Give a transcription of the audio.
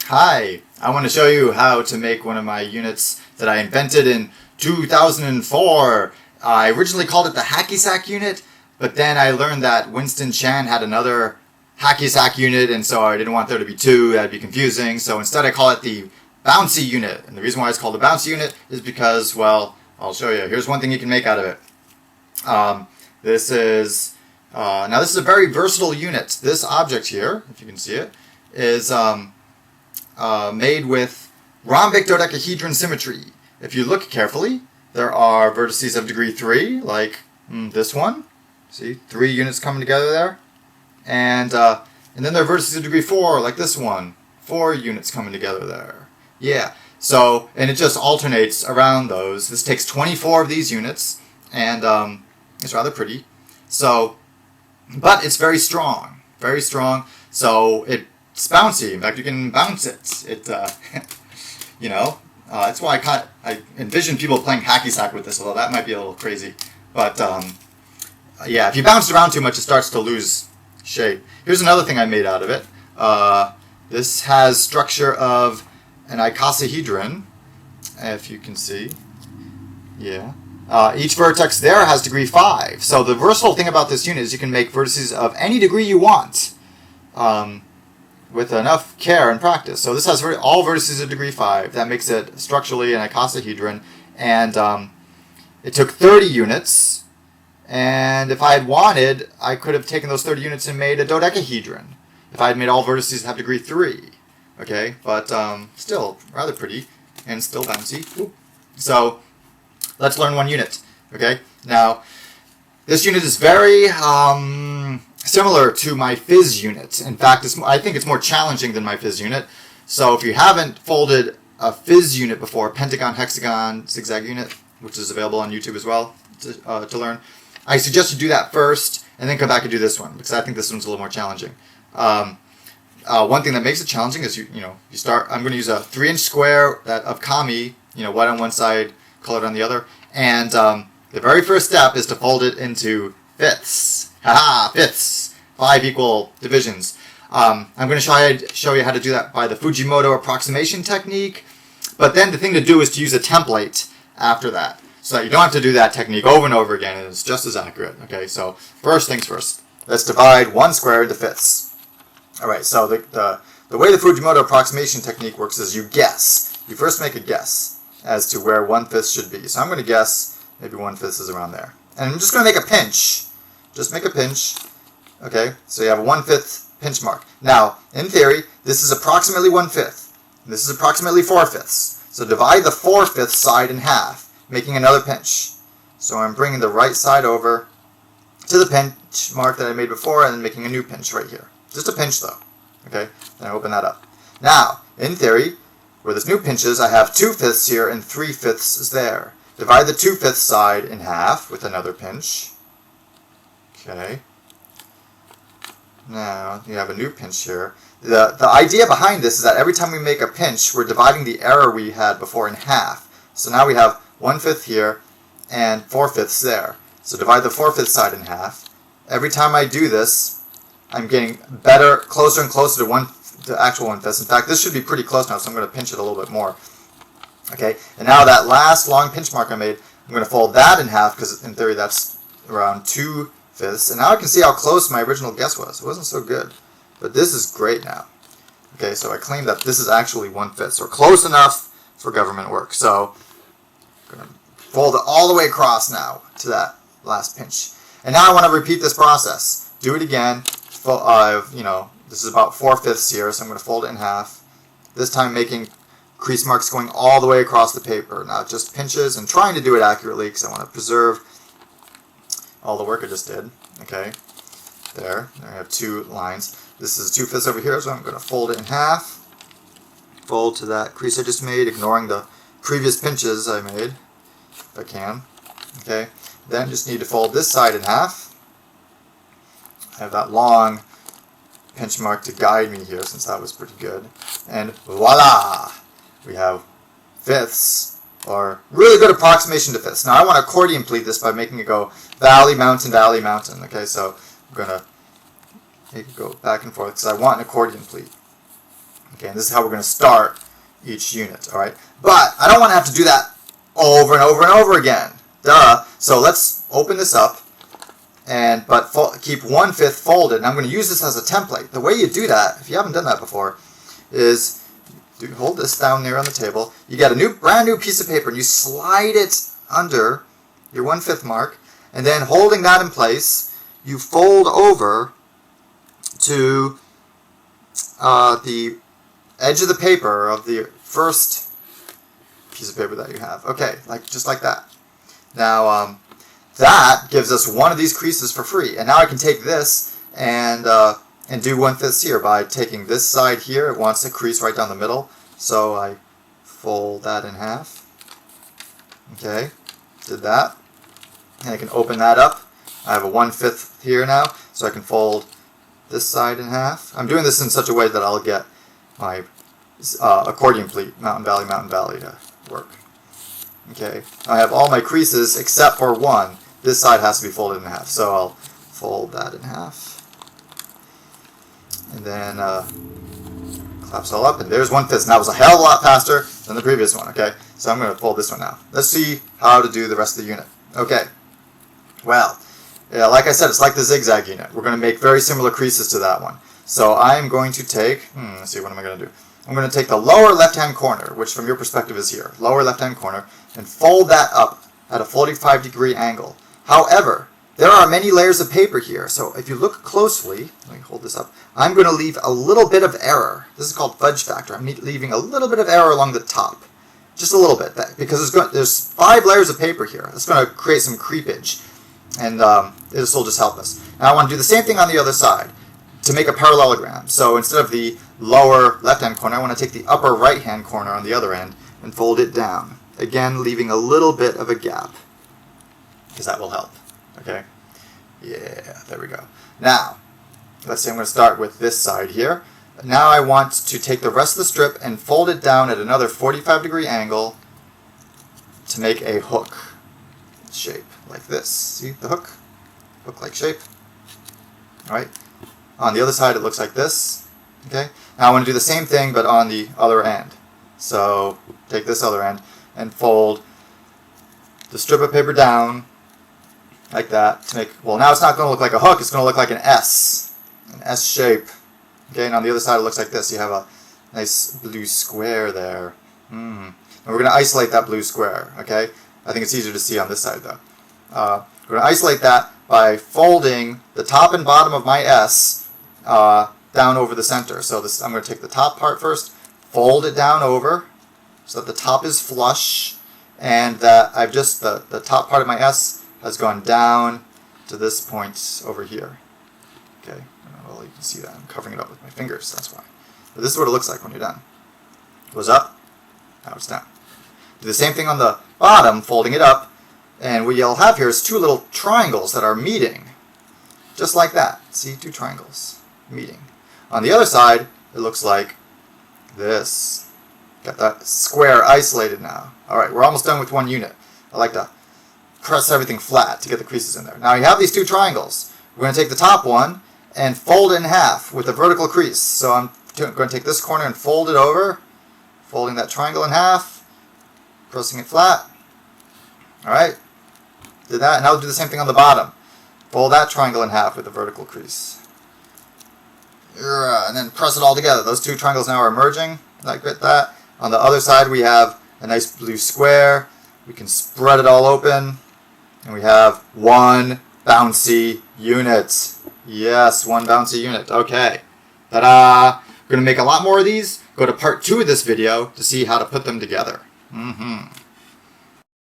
Hi, I want to show you how to make one of my units that I invented in 2004. I originally called it the Hacky Sack unit, but then I learned that Winston Chan had another Hacky Sack unit, and so I didn't want there to be two, that'd be confusing, so instead I call it the Bouncy Unit. And the reason why it's called the Bouncy Unit is because, well, I'll show you. Here's one thing you can make out of it. This is a very versatile unit. This object here, if you can see it, is made with rhombic dodecahedron symmetry. If you look carefully, there are vertices of degree 3, like this one. See, 3 units coming together there. And then there are vertices of degree 4, like this one. 4 units coming together there. Yeah, so, and it just alternates around those. This takes 24 of these units, and it's rather pretty. So, but it's very strong. Very strong. So, it's bouncy. In fact, you can bounce it. That's why I envision people playing hacky sack with this, although that might be a little crazy. But yeah, if you bounce it around too much, it starts to lose shape. Here's another thing I made out of it. This has structure of an icosahedron, if you can see. Yeah. Each vertex there has degree 5. So the versatile thing about this unit is you can make vertices of any degree you want. With enough care and practice. So this has all vertices of degree 5. That makes it structurally an icosahedron. And it took 30 units. And if I had wanted, I could have taken those 30 units and made a dodecahedron. If I had made all vertices have degree 3. Okay, but still rather pretty and still bouncy. Ooh. So let's learn one unit. Okay, now this unit is very similar to my fizz unit. In fact, I think it's more challenging than my fizz unit. So if you haven't folded a fizz unit before, pentagon, hexagon, zigzag unit, which is available on YouTube as well to learn, I suggest you do that first and then come back and do this one, because I think this one's a little more challenging. One thing that makes it challenging is you start. I'm going to use a 3-inch square of kami, white on one side, colored on the other, and the very first step is to fold it into fifths. Haha, fifths. 5 equal divisions. I'm going to show you how to do that by the Fujimoto approximation technique. But then the thing to do is to use a template after that, so that you don't have to do that technique over and over again, and it's just as accurate. Okay, so first things first. Let's divide 1 square into fifths. Alright, so the way the Fujimoto approximation technique works is you guess. You first make a guess as to where 1/5 should be. So I'm going to guess maybe 1/5 is around there. And I'm just going to make a pinch. Just make a pinch. Okay, so you have a 1/5 pinch mark. Now, in theory, this is approximately 1/5. This is approximately 4/5. So divide the 4/5 side in half, making another pinch. So I'm bringing the right side over to the pinch mark that I made before and then making a new pinch right here. Just a pinch though. Okay, then I open that up. Now, in theory, where this new pinch is, I have 2/5 here and 3/5 is there. Divide the 2/5 side in half with another pinch. Okay. Now you have a new pinch here. The idea behind this is that every time we make a pinch, we're dividing the error we had before in half. So now we have 1/5 here and 4/5 there. So divide the 4/5 side in half. Every time I do this, I'm getting better, closer and closer to actual 1/5. In fact, this should be pretty close now, so I'm going to pinch it a little bit more. Okay, and now that last long pinch mark I made, I'm going to fold that in half, because in theory that's around 2/5. And now I can see how close my original guess was. It wasn't so good, but this is great now. Okay, so I claim that this is actually 1/5, so close enough for government work. So I'm going to fold it all the way across now to that last pinch. And now I want to repeat this process. Do it again. This is about 4/5 here, so I'm going to fold it in half. This time making crease marks going all the way across the paper, not just pinches, and trying to do it accurately because I want to preserve all the work I just did. Okay, there I have 2 lines. This is 2/5 over here, so I'm going to fold it in half. Fold to that crease I just made, ignoring the previous pinches I made, if I can. Okay, then just need to fold this side in half. I have that long pinch mark to guide me here, since that was pretty good. And voila! We have fifths, or really good approximation to fifths. Now I want to accordion pleat this by making it go valley, mountain, valley, mountain. Okay, so I'm going to make it go back and forth because I want an accordion pleat. Okay, and this is how we're going to start each unit, all right? But I don't want to have to do that over and over and over again. Duh. So let's open this up, and keep 1/5 folded. And I'm going to use this as a template. The way you do that, if you haven't done that before, is you hold this down there on the table. You get a brand new piece of paper, and you slide it under your 1/5 mark, and then holding that in place, you fold over to the edge of the paper of the first piece of paper that you have. Okay, just like that. Now that gives us one of these creases for free, and now I can take this and do 1/5 here by taking this side here. It wants a crease right down the middle, so I fold that in half. Okay, did that, and I can open that up. I have a 1/5 here now, so I can fold this side in half. I'm doing this in such a way that I'll get my accordion pleat, Mountain Valley to work. Okay, I have all my creases except for one. This side has to be folded in half, so I'll fold that in half. And then collapse all up, and there's 1/5. And that was a hell of a lot faster than the previous one, okay? So I'm going to fold this one now. Let's see how to do the rest of the unit. Okay, well, yeah, like I said, it's like the zigzag unit. We're going to make very similar creases to that one. So I'm going to take, let's see, what am I going to do? I'm going to take the lower left-hand corner, which from your perspective is here, lower left-hand corner, and fold that up at a 45-degree angle. However, there are many layers of paper here, so if you look closely, let me hold this up, I'm going to leave a little bit of error. This is called fudge factor. I'm leaving a little bit of error along the top. Just a little bit, because there's 5 layers of paper here. It's going to create some creepage, and this will just help us. And I want to do the same thing on the other side to make a parallelogram. So instead of the lower left-hand corner, I want to take the upper right-hand corner on the other end and fold it down. Again, leaving a little bit of a gap, because that will help. Okay? Yeah, there we go. Now, let's say I'm going to start with this side here. Now I want to take the rest of the strip and fold it down at another 45-degree angle to make a hook shape, like this. See the hook? Hook-like shape. Alright? On the other side, it looks like this. Okay? Now I want to do the same thing, but on the other end. So, take this other end and fold the strip of paper down like that to make, well, now it's not going to look like a hook, it's going to look like an S shape. Okay, and on the other side it looks like this. You have a nice blue square there. And we're going to isolate that blue square, okay? I think it's easier to see on this side though. We're going to isolate that by folding the top and bottom of my S down over the center. So this, I'm going to take the top part first, fold it down over so that the top is flush, and that I've just, the top part of my S has gone down to this point over here. Okay, well, you can see that. I'm covering it up with my fingers, that's why. But this is what it looks like when you're done. It goes up, now it's down. Do the same thing on the bottom, folding it up, and what you'll have here is 2 little triangles that are meeting. Just like that. See, 2 triangles meeting. On the other side, it looks like this. Got that square isolated now. Alright, we're almost done with one unit. I like to press everything flat to get the creases in there. Now you have these 2 triangles. We're going to take the top one and fold it in half with a vertical crease. So I'm going to take this corner and fold it over, folding that triangle in half, pressing it flat. Alright, did that, and I'll do the same thing on the bottom. Fold that triangle in half with a vertical crease. And then press it all together. Those 2 triangles now are merging, like that. On the other side we have a nice blue square. We can spread it all open, and we have one bouncy unit. Yes, one bouncy unit. Okay. Ta-da! We're going to make a lot more of these. Go to part 2 of this video to see how to put them together.